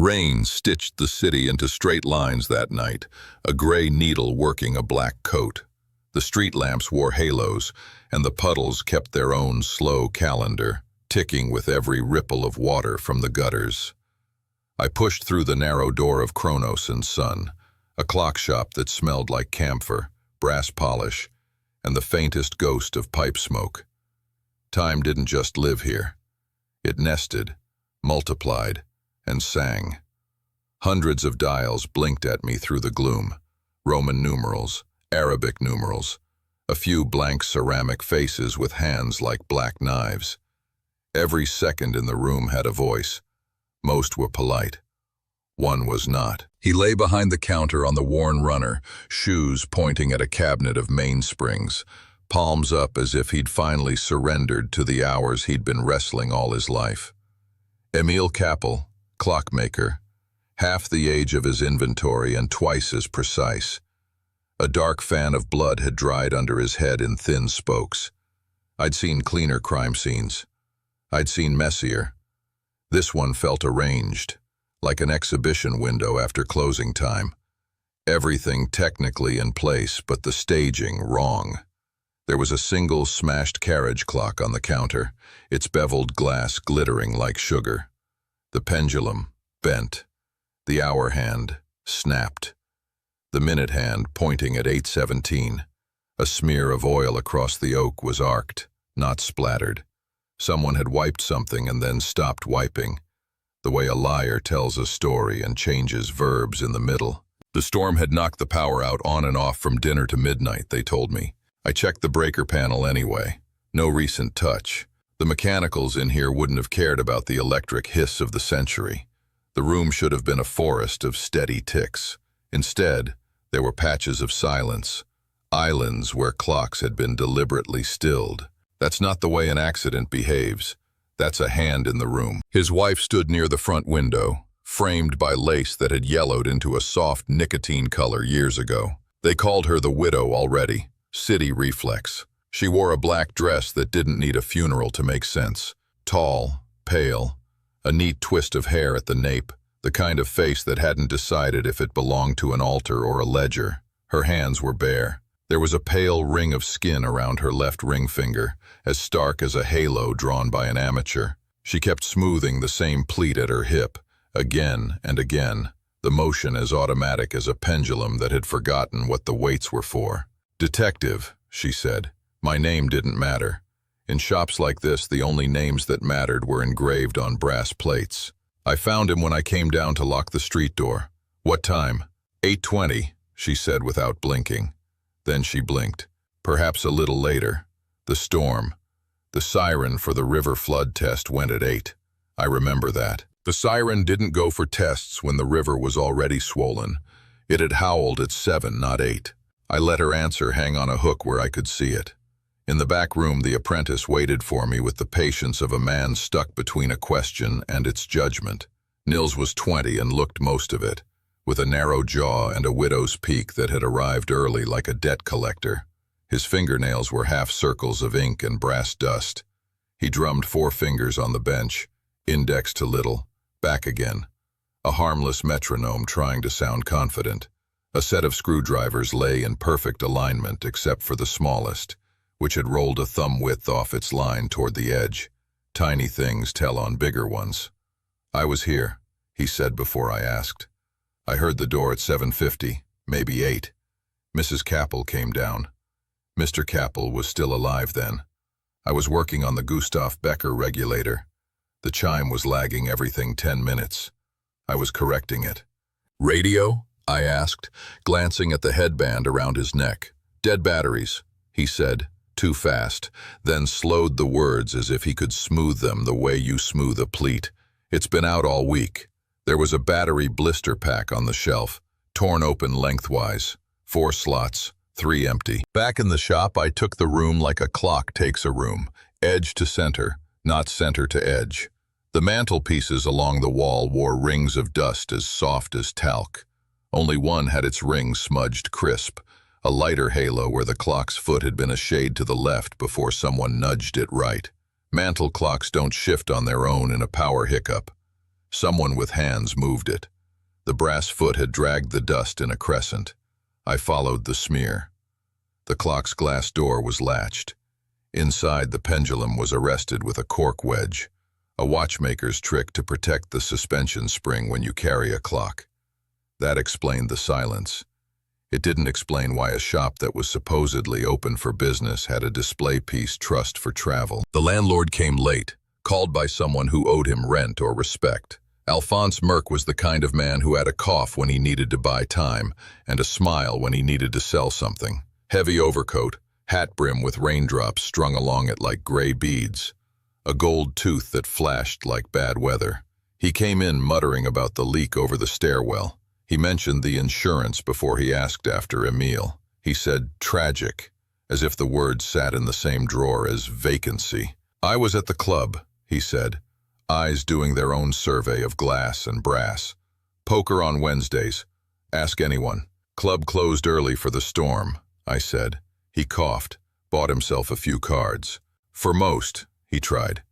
Rain stitched the city into straight lines that night, a gray needle working a black coat. The street lamps wore halos, and the puddles kept their own slow calendar, ticking with every ripple of water from the gutters. I pushed through the narrow door of Kronos and Son, a clock shop that smelled like camphor, brass polish, and the faintest ghost of pipe smoke. Time didn't just live here. It nested, multiplied, and sang. Hundreds of dials blinked at me through the gloom. Roman numerals, Arabic numerals, a few blank ceramic faces with hands like black knives. Every second in the room had a voice. Most were polite. One was not. He lay behind the counter on the worn runner, shoes pointing at a cabinet of mainsprings, palms up as if he'd finally surrendered to the hours he'd been wrestling all his life. Emil Kappel, Clockmaker, half the age of his inventory and twice as precise. A dark fan of blood had dried under his head in thin spokes. I'd seen cleaner crime scenes. I'd seen messier. This one felt arranged, like an exhibition window after closing time. Everything technically in place, but the staging wrong. There was a single smashed carriage clock on the counter, its beveled glass glittering like sugar. The pendulum bent. The hour hand snapped. The minute hand pointing at 8:17. A smear of oil across the oak was arced, not splattered. Someone had wiped something and then stopped wiping, the way a liar tells a story and changes verbs in the middle. The storm had knocked the power out on and off from dinner to midnight, they told me. I checked the breaker panel anyway. No recent touch. The mechanicals in here wouldn't have cared about the electric hiss of the century. The room should have been a forest of steady ticks. Instead, there were patches of silence, islands where clocks had been deliberately stilled. That's not the way an accident behaves. That's a hand in the room. His wife stood near the front window, framed by lace that had yellowed into a soft nicotine color years ago. They called her the widow already, city reflex. She wore a black dress that didn't need a funeral to make sense. Tall, pale, a neat twist of hair at the nape, the kind of face that hadn't decided if it belonged to an altar or a ledger. Her hands were bare. There was a pale ring of skin around her left ring finger, as stark as a halo drawn by an amateur. She kept smoothing the same pleat at her hip, again and again, the motion as automatic as a pendulum that had forgotten what the weights were for. "Detective," she said. My name didn't matter. In shops like this, the only names that mattered were engraved on brass plates. I found him when I came down to lock the street door. "What time?" 8:20, she said without blinking. Then she blinked. Perhaps a little later. The storm. The siren for the river flood test went at 8. I remember that. The siren didn't go for tests when the river was already swollen. It had howled at 7, not 8. I let her answer hang on a hook where I could see it. In the back room, the apprentice waited for me with the patience of a man stuck between a question and its judgment. Nils was 20 and looked most of it, with a narrow jaw and a widow's peak that had arrived early like a debt collector. His fingernails were half circles of ink and brass dust. He drummed 4 fingers on the bench, index to little, back again. A harmless metronome trying to sound confident. A set of screwdrivers lay in perfect alignment except for the smallest, which had rolled a thumb width off its line toward the edge. Tiny things tell on bigger ones. "I was here," he said before I asked. "I heard the door at 7:50, maybe 8. Mrs. Kappel came down." Mr. Kappel was still alive then. I was working on the Gustav Becker regulator. The chime was lagging everything 10 minutes. I was correcting it. "Radio?" I asked, glancing at the headband around his neck. "Dead batteries," he said, too fast, then slowed the words as if he could smooth them the way you smooth a pleat. "It's been out all week." There was a battery blister pack on the shelf, torn open lengthwise. 4 slots, 3 empty. Back in the shop, I took the room like a clock takes a room, edge to center, not center to edge. The mantelpieces along the wall wore rings of dust as soft as talc. Only one had its ring smudged crisp, a lighter halo where the clock's foot had been a shade to the left before someone nudged it right. Mantel clocks don't shift on their own in a power hiccup. Someone with hands moved it. The brass foot had dragged the dust in a crescent. I followed the smear. The clock's glass door was latched. Inside, the pendulum was arrested with a cork wedge, a watchmaker's trick to protect the suspension spring when you carry a clock. That explained the silence. It didn't explain why a shop that was supposedly open for business had a display piece trussed for travel. The landlord came late, called by someone who owed him rent or respect. Alphonse Merck was the kind of man who had a cough when he needed to buy time and a smile when he needed to sell something. Heavy overcoat, hat brim with raindrops strung along it like gray beads, a gold tooth that flashed like bad weather. He came in muttering about the leak over the stairwell. He mentioned the insurance before he asked after Emile. He said tragic, as if the words sat in the same drawer as vacancy. I was at the club, he said, eyes doing their own survey of glass and brass. Poker on Wednesdays. Ask anyone. Club closed early for the storm, I said. He coughed, bought himself a few cards. For most, he tried.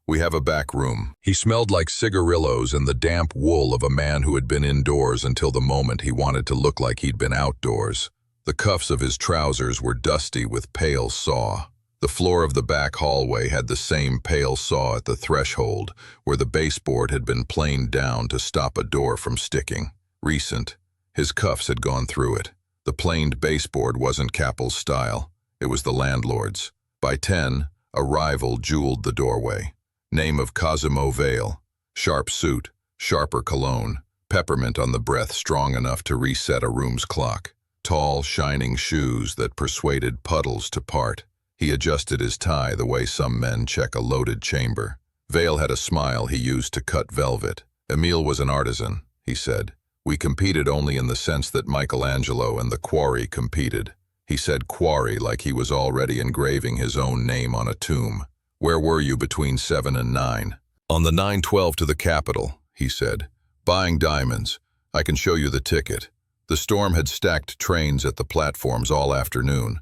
We have a back room. He smelled like cigarillos and the damp wool of a man who had been indoors until the moment he wanted to look like he'd been outdoors. The cuffs of his trousers were dusty with pale saw. The floor of the back hallway had the same pale saw at the threshold, where the baseboard had been planed down to stop a door from sticking. Recent. His cuffs had gone through it. The planed baseboard wasn't Capel's style. It was the landlord's. By 10, a rival jeweled the doorway. Name of Cosimo Vale. Sharp suit, sharper cologne, peppermint on the breath strong enough to reset a room's clock. Tall, shining shoes that persuaded puddles to part. He adjusted his tie the way some men check a loaded chamber. Vale had a smile he used to cut velvet. Emile was an artisan, he said. We competed only in the sense that Michelangelo and the quarry competed. He said quarry like he was already engraving his own name on a tomb. Where were you between 7 and 9? On the 9:12 to the Capitol, he said. Buying diamonds. I can show you the ticket. The storm had stacked trains at the platforms all afternoon.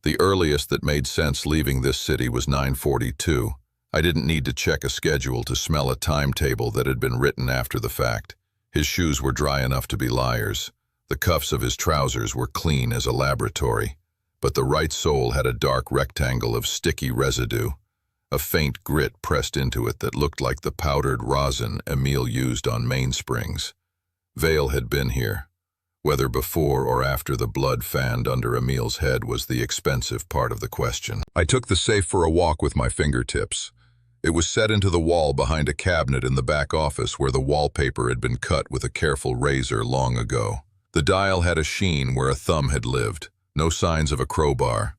The earliest that made sense leaving this city was 9:42. I didn't need to check a schedule to smell a timetable that had been written after the fact. His shoes were dry enough to be liars. The cuffs of his trousers were clean as a laboratory, but the right sole had a dark rectangle of sticky residue, a faint grit pressed into it that looked like the powdered rosin Emile used on mainsprings. Vale had been here. Whether before or after the blood fanned under Emile's head was the expensive part of the question. I took the safe for a walk with my fingertips. It was set into the wall behind a cabinet in the back office where the wallpaper had been cut with a careful razor long ago. The dial had a sheen where a thumb had lived. No signs of a crowbar.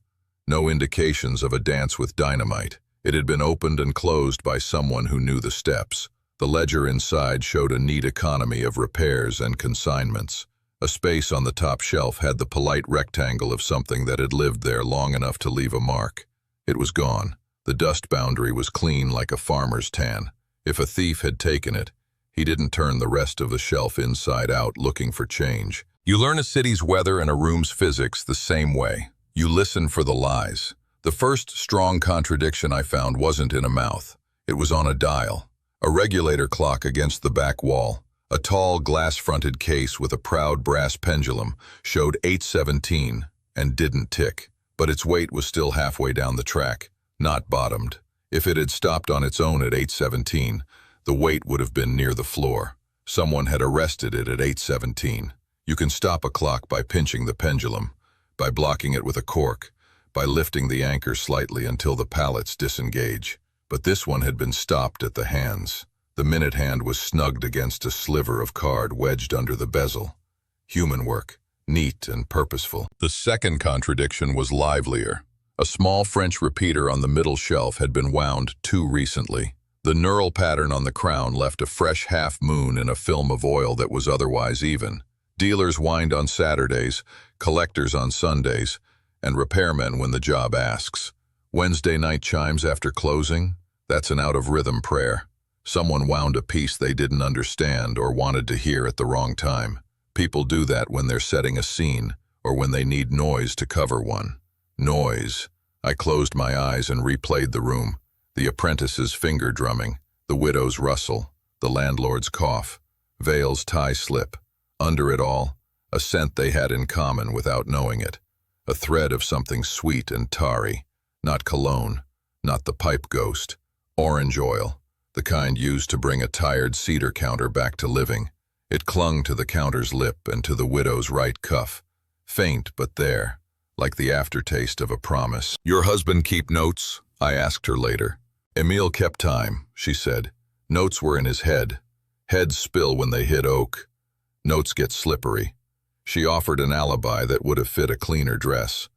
No indications of a dance with dynamite. It had been opened and closed by someone who knew the steps. The ledger inside showed a neat economy of repairs and consignments. A space on the top shelf had the polite rectangle of something that had lived there long enough to leave a mark. It was gone. The dust boundary was clean like a farmer's tan. If a thief had taken it, he didn't turn the rest of the shelf inside out looking for change. You learn a city's weather and a room's physics the same way. You listen for the lies. The first strong contradiction I found wasn't in a mouth. It was on a dial. A regulator clock against the back wall. A tall, glass-fronted case with a proud brass pendulum showed 8:17 and didn't tick, but its weight was still halfway down the track, not bottomed. If it had stopped on its own at 8:17, the weight would have been near the floor. Someone had arrested it at 8:17. You can stop a clock by pinching the pendulum, by blocking it with a cork, by lifting the anchor slightly until the pallets disengage. But this one had been stopped at the hands. The minute hand was snugged against a sliver of card wedged under the bezel. Human work, neat and purposeful. The second contradiction was livelier. A small French repeater on the middle shelf had been wound too recently. The knurl pattern on the crown left a fresh half-moon in a film of oil that was otherwise even. Dealers wind on Saturdays, collectors on Sundays, and repairmen when the job asks. Wednesday night chimes after closing? That's an out-of-rhythm prayer. Someone wound a piece they didn't understand or wanted to hear at the wrong time. People do that when they're setting a scene or when they need noise to cover one. Noise. I closed my eyes and replayed the room. The apprentice's finger drumming, the widow's rustle, the landlord's cough, Vale's tie slip. Under it all, a scent they had in common without knowing it, a thread of something sweet and tarry, not cologne, not the pipe ghost, orange oil, the kind used to bring a tired cedar counter back to living. It clung to the counter's lip and to the widow's right cuff, faint but there, like the aftertaste of a promise. "Your husband keep notes?" I asked her later. "Emile kept time," she said. "Notes were in his head. Heads spill when they hit oak. Notes get slippery." She offered an alibi that would have fit a cleaner dress.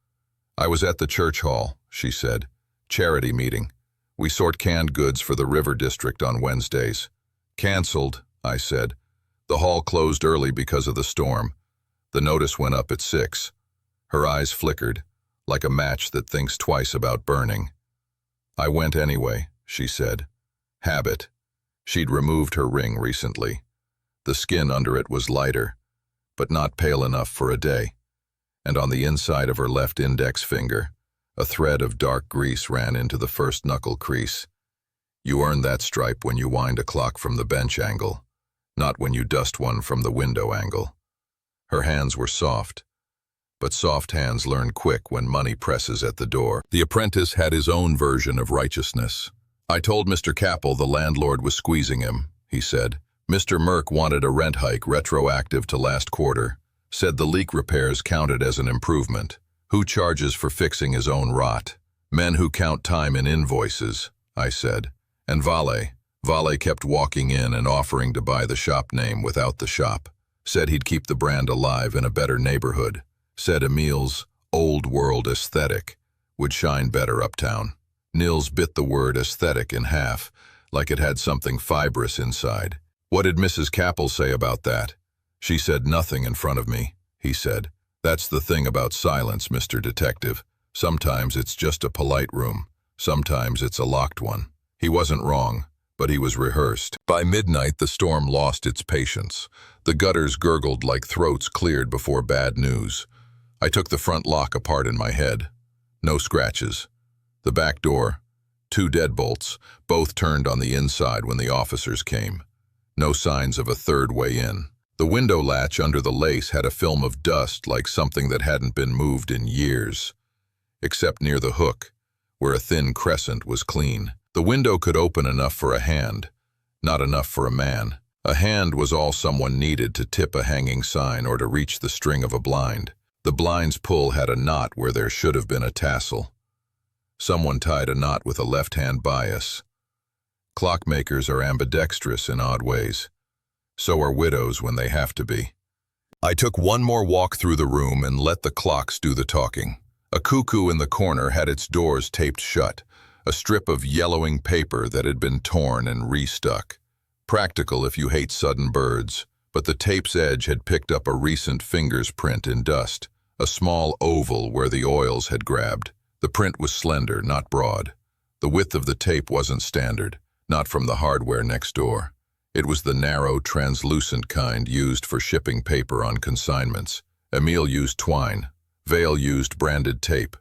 "I was at the church hall," she said. "Charity meeting. We sort canned goods for the river district on Wednesdays." "Cancelled," I said. "The hall closed early because of the storm. The notice went up at 6. Her eyes flickered, like a match that thinks twice about burning. "I went anyway," she said. "Habit." She'd removed her ring recently. The skin under it was lighter, but not pale enough for a day. And on the inside of her left index finger, a thread of dark grease ran into the first knuckle crease. You earn that stripe when you wind a clock from the bench angle, not when you dust one from the window angle. Her hands were soft, but soft hands learn quick when money presses at the door. The apprentice had his own version of righteousness. "I told Mr. Capel the landlord was squeezing him," he said. "Mr. Merck wanted a rent hike retroactive to last quarter, said the leak repairs counted as an improvement. Who charges for fixing his own rot? Men who count time in invoices," I said. And Valet kept walking in and offering to buy the shop name without the shop. Said he'd keep the brand alive in a better neighborhood. Said Emile's old world aesthetic would shine better uptown. Nils bit the word aesthetic in half, like it had something fibrous inside. "What did Mrs. Capel say about that?" "She said nothing in front of me," he said. "That's the thing about silence, Mr. Detective. Sometimes it's just a polite room. Sometimes it's a locked one." He wasn't wrong, but he was rehearsed. By midnight, the storm lost its patience. The gutters gurgled like throats cleared before bad news. I took the front lock apart in my head. No scratches. The back door, 2 deadbolts, both turned on the inside when the officers came. No signs of a third way in. The window latch under the lace had a film of dust like something that hadn't been moved in years, except near the hook, where a thin crescent was clean. The window could open enough for a hand, not enough for a man. A hand was all someone needed to tip a hanging sign or to reach the string of a blind. The blind's pull had a knot where there should have been a tassel. Someone tied a knot with a left-hand bias. Clockmakers are ambidextrous in odd ways. So are widows when they have to be. I took one more walk through the room and let the clocks do the talking. A cuckoo in the corner had its doors taped shut, a strip of yellowing paper that had been torn and restuck. Practical if you hate sudden birds, but the tape's edge had picked up a recent finger's print in dust, a small oval where the oils had grabbed. The print was slender, not broad. The width of the tape wasn't standard, not from the hardware next door. It was the narrow, translucent kind used for shipping paper on consignments. Emile used twine. Vale used branded tape.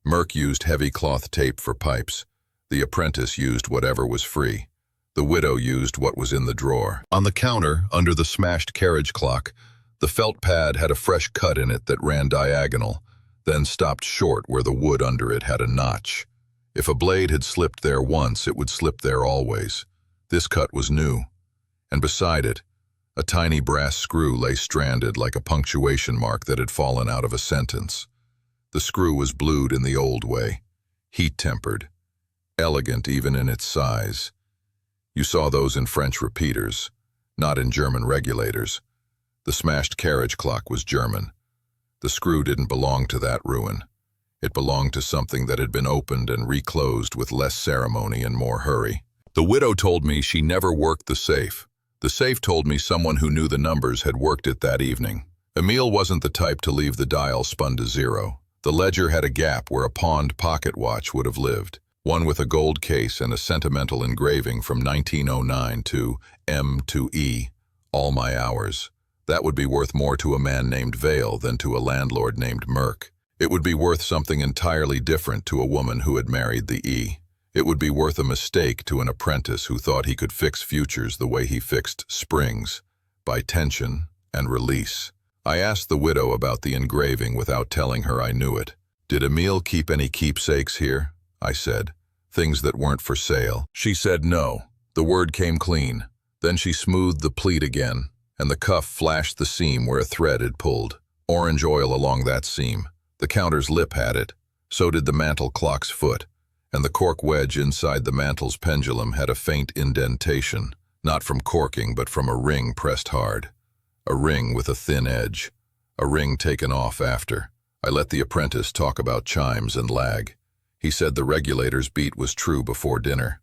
Merck used heavy cloth tape for pipes. The apprentice used whatever was free. The widow used what was in the drawer. On the counter, under the smashed carriage clock, the felt pad had a fresh cut in it that ran diagonal, then stopped short where the wood under it had a notch. If a blade had slipped there once, it would slip there always. This cut was new. And beside it, a tiny brass screw lay stranded like a punctuation mark that had fallen out of a sentence. The screw was blued in the old way, heat-tempered, elegant even in its size. You saw those in French repeaters, not in German regulators. The smashed carriage clock was German. The screw didn't belong to that ruin. It belonged to something that had been opened and reclosed with less ceremony and more hurry. The widow told me she never worked the safe. The safe told me someone who knew the numbers had worked it that evening. Emile wasn't the type to leave the dial spun to 0. The ledger had a gap where a pawned pocket watch would have lived, one with a gold case and a sentimental engraving from 1909 to M to E, all my hours. That would be worth more to a man named Vale than to a landlord named Merck. It would be worth something entirely different to a woman who had married the E. It would be worth a mistake to an apprentice who thought he could fix futures the way he fixed springs, by tension and release. I asked the widow about the engraving without telling her I knew it. "Did Emile keep any keepsakes here?" I said. "Things that weren't for sale." She said no. The word came clean. Then she smoothed the pleat again, and the cuff flashed the seam where a thread had pulled. Orange oil along that seam. The counter's lip had it. So did the mantel clock's foot. And the cork wedge inside the mantel's pendulum had a faint indentation, not from corking but from a ring pressed hard. A ring with a thin edge. A ring taken off after. I let the apprentice talk about chimes and lag. He said the regulator's beat was true before dinner.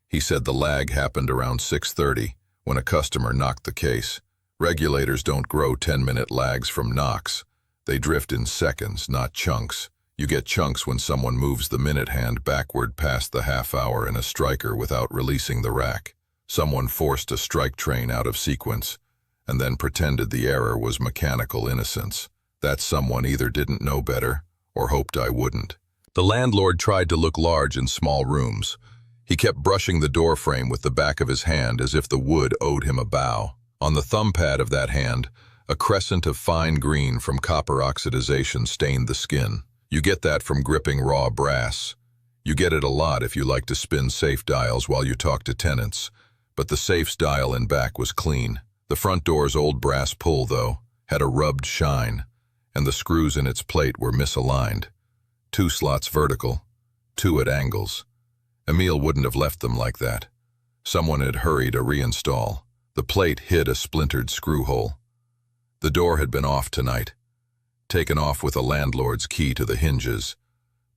He said the lag happened around 6:30, when a customer knocked the case. Regulators don't grow 10-minute lags from knocks. They drift in seconds, not chunks. You get chunks when someone moves the minute hand backward past the half hour in a striker without releasing the rack. Someone forced a strike train out of sequence, and then pretended the error was mechanical innocence. That someone either didn't know better or hoped I wouldn't. The landlord tried to look large in small rooms. He kept brushing the door frame with the back of his hand as if the wood owed him a bow. On the thumb pad of that hand, a crescent of fine green from copper oxidization stained the skin. You get that from gripping raw brass. You get it a lot if you like to spin safe dials while you talk to tenants. But the safe's dial in back was clean. The front door's old brass pull, though, had a rubbed shine, and the screws in its plate were misaligned. 2 slots vertical, 2 at angles. Emile wouldn't have left them like that. Someone had hurried to reinstall. The plate hid a splintered screw hole. The door had been off tonight. Taken off with a landlord's key to the hinges.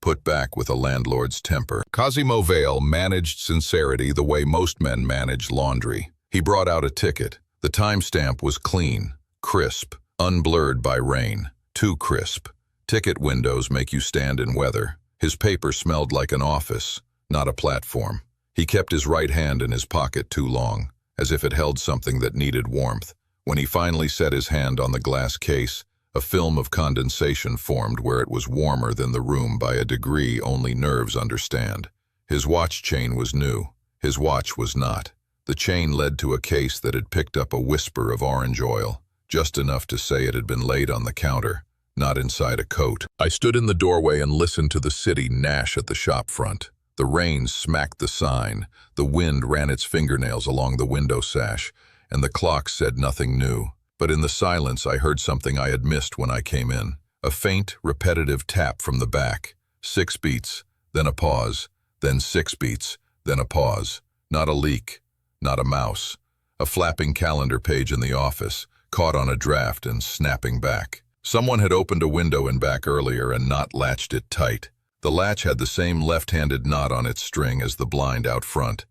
Put back with a landlord's temper. Cosimo Vale managed sincerity the way most men manage laundry. He brought out a ticket. The timestamp was clean, crisp, unblurred by rain. Too crisp. Ticket windows make you stand in weather. His paper smelled like an office, not a platform. He kept his right hand in his pocket too long, as if it held something that needed warmth. When he finally set his hand on the glass case, a film of condensation formed where it was warmer than the room by a degree only nerves understand. His watch chain was new. His watch was not. The chain led to a case that had picked up a whisper of orange oil, just enough to say it had been laid on the counter, not inside a coat. I stood in the doorway and listened to the city gnash at the shop front. The rain smacked the sign, the wind ran its fingernails along the window sash, and the clock said nothing new. But in the silence I heard something I had missed when I came in. A faint, repetitive tap from the back. 6 beats, then a pause, then 6 beats, then a pause. Not a leak, not a mouse. A flapping calendar page in the office, caught on a draft and snapping back. Someone had opened a window in back earlier and not latched it tight. The latch had the same left-handed knot on its string as the blind out front.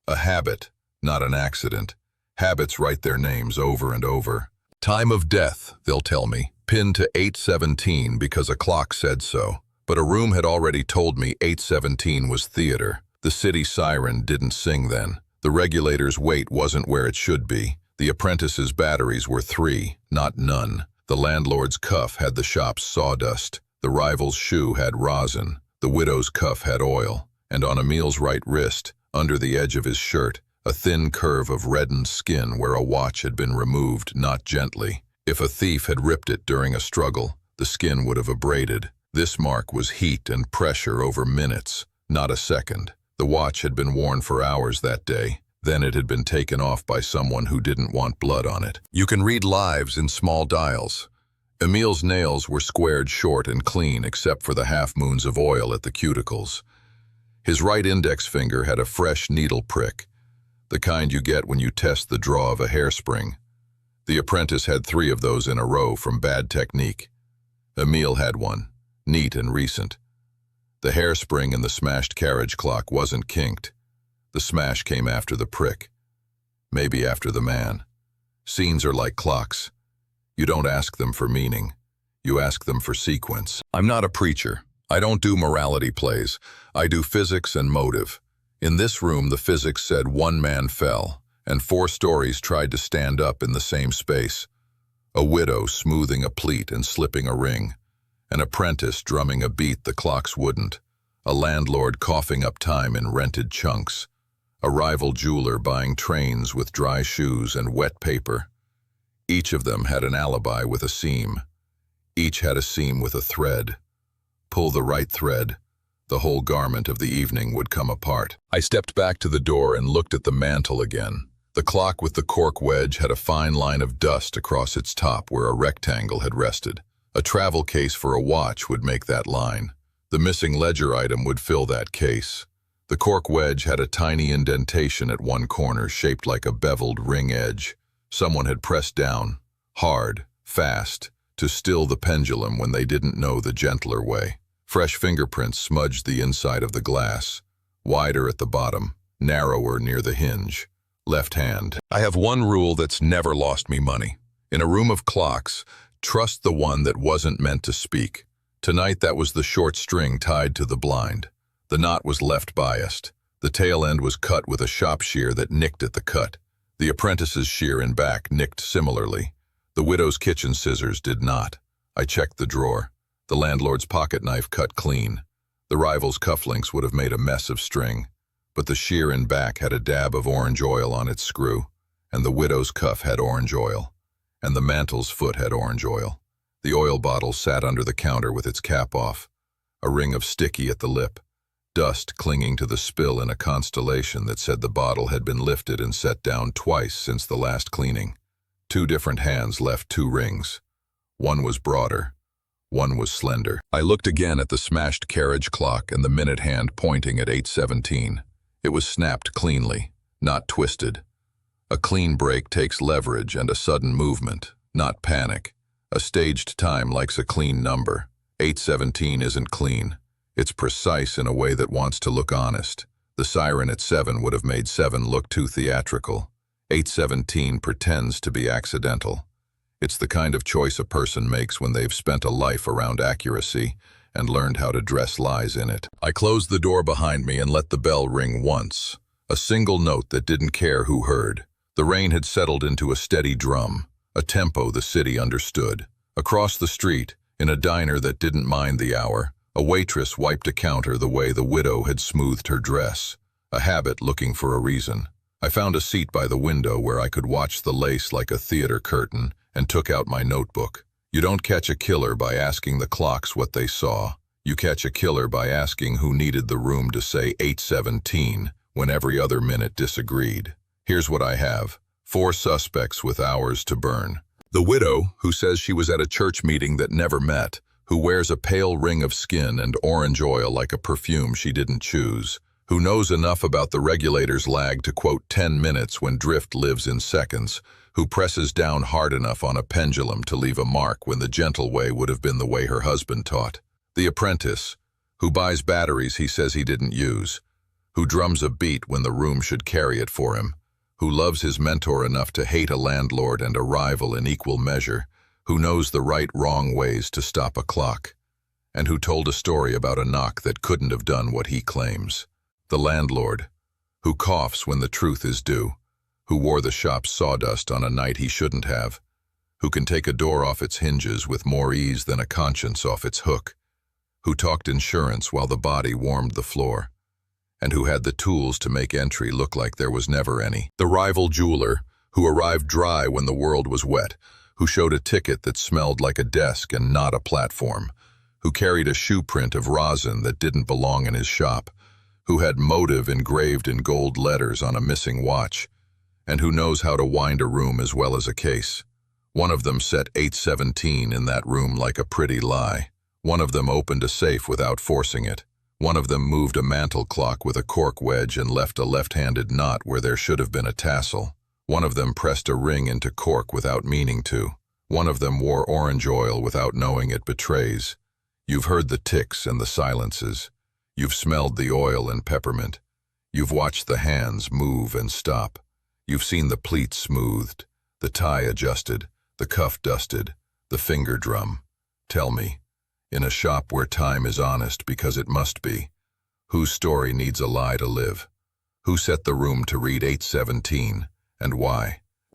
A habit, not an accident. Habits write their names over and over. Time of death, they'll tell me, pinned to 8:17 because a clock said so. But a room had already told me 8:17 was theater. The city siren didn't sing then. The regulator's weight wasn't where it should be. The apprentice's batteries were 3, not none. The landlord's cuff had the shop's sawdust. The rival's shoe had rosin. The widow's cuff had oil. And on Emile's right wrist, under the edge of his shirt, a thin curve of reddened skin where a watch had been removed, not gently. If a thief had ripped it during a struggle, the skin would have abraded. This mark was heat and pressure over minutes, not a second. The watch had been worn for hours that day. Then it had been taken off by someone who didn't want blood on it. You can read lives in small dials. Emile's nails were squared short and clean except for the half-moons of oil at the cuticles. His right index finger had a fresh needle prick, the kind you get when you test the draw of a hairspring. The apprentice had 3 of those in a row from bad technique. Emile had one, neat and recent. The hairspring in the smashed carriage clock wasn't kinked. The smash came after the prick. Maybe after the man. Scenes are like clocks. You don't ask them for meaning. You ask them for sequence. I'm not a preacher. I don't do morality plays. I do physics and motive. In this room, the physics said 1 man fell, and 4 stories tried to stand up in the same space. A widow smoothing a pleat and slipping a ring. An apprentice drumming a beat the clocks wouldn't. a landlord coughing up time in rented chunks, a rival jeweler buying trains with dry shoes and wet paper. Each of them had an alibi with a seam. Each had a seam with a thread. Pull the right thread, the whole garment of the evening would come apart. I stepped back to the door and looked at the mantel again. The clock with the cork wedge had a fine line of dust across its top where a rectangle had rested. A travel case for a watch would make that line. The missing ledger item would fill that case. The cork wedge had a tiny indentation at one corner shaped like a beveled ring edge. Someone had pressed down, hard, fast, to still the pendulum when they didn't know the gentler way. Fresh fingerprints smudged the inside of the glass, wider at the bottom, narrower near the hinge. Left hand. I have one rule that's never lost me money. In a room of clocks, trust the one that wasn't meant to speak. Tonight that was the short string tied to the blind. The knot was left biased. The tail end was cut with a shop shear that nicked at the cut. The apprentice's shear in back nicked similarly. The widow's kitchen scissors did not. I checked the drawer. The landlord's pocket knife cut clean. The rival's cufflinks would have made a mess of string, but the shear in back had a dab of orange oil on its screw, and the widow's cuff had orange oil, and the mantel's foot had orange oil. The oil bottle sat under the counter with its cap off, a ring of sticky at the lip, dust clinging to the spill in a constellation that said the bottle had been lifted and set down twice since the last cleaning. 2 different hands left 2 rings. One was broader, one was slender. I looked again at the smashed carriage clock and the minute hand pointing at 8:17. It was snapped cleanly, not twisted. A clean break takes leverage and a sudden movement, not panic. A staged time likes a clean number. 8:17 isn't clean. It's precise in a way that wants to look honest. The siren at 7 would have made 7 look too theatrical. 8:17 pretends to be accidental. It's the kind of choice a person makes when they've spent a life around accuracy and learned how to dress lies in it. I closed the door behind me and let the bell ring once. A single note that didn't care who heard. The rain had settled into a steady drum, a tempo the city understood. Across the street, in a diner that didn't mind the hour, a waitress wiped a counter the way the widow had smoothed her dress, a habit looking for a reason. I found a seat by the window where I could watch the lace like a theater curtain and took out my notebook. You don't catch a killer by asking the clocks what they saw. You catch a killer by asking who needed the room to say 8:17 when every other minute disagreed. Here's what I have. 4 suspects with hours to burn. The widow, who says she was at a church meeting that never met, who wears a pale ring of skin and orange oil like a perfume she didn't choose, who knows enough about the regulator's lag to quote 10 minutes when drift lives in seconds, who presses down hard enough on a pendulum to leave a mark when the gentle way would have been the way her husband taught. The apprentice, who buys batteries he says he didn't use, who drums a beat when the room should carry it for him, who loves his mentor enough to hate a landlord and a rival in equal measure, who knows the right wrong ways to stop a clock, and who told a story about a knock that couldn't have done what he claims. The landlord, who coughs when the truth is due, who wore the shop's sawdust on a night he shouldn't have, who can take a door off its hinges with more ease than a conscience off its hook, who talked insurance while the body warmed the floor, and who had the tools to make entry look like there was never any. The rival jeweler, who arrived dry when the world was wet, who showed a ticket that smelled like a desk and not a platform, who carried a shoe print of rosin that didn't belong in his shop, who had motive engraved in gold letters on a missing watch, and who knows how to wind a room as well as a case. One of them set 8:17 in that room like a pretty lie. One of them opened a safe without forcing it. One of them moved a mantel clock with a cork wedge and left a left-handed knot where there should have been a tassel. One of them pressed a ring into cork without meaning to. One of them wore orange oil without knowing it betrays. You've heard the ticks and the silences. You've smelled the oil and peppermint. You've watched the hands move and stop. You've seen the pleats smoothed, the tie adjusted, the cuff dusted, the finger drum. Tell me, in a shop where time is honest because it must be, whose story needs a lie to live? Who set the room to read 8:17, and why?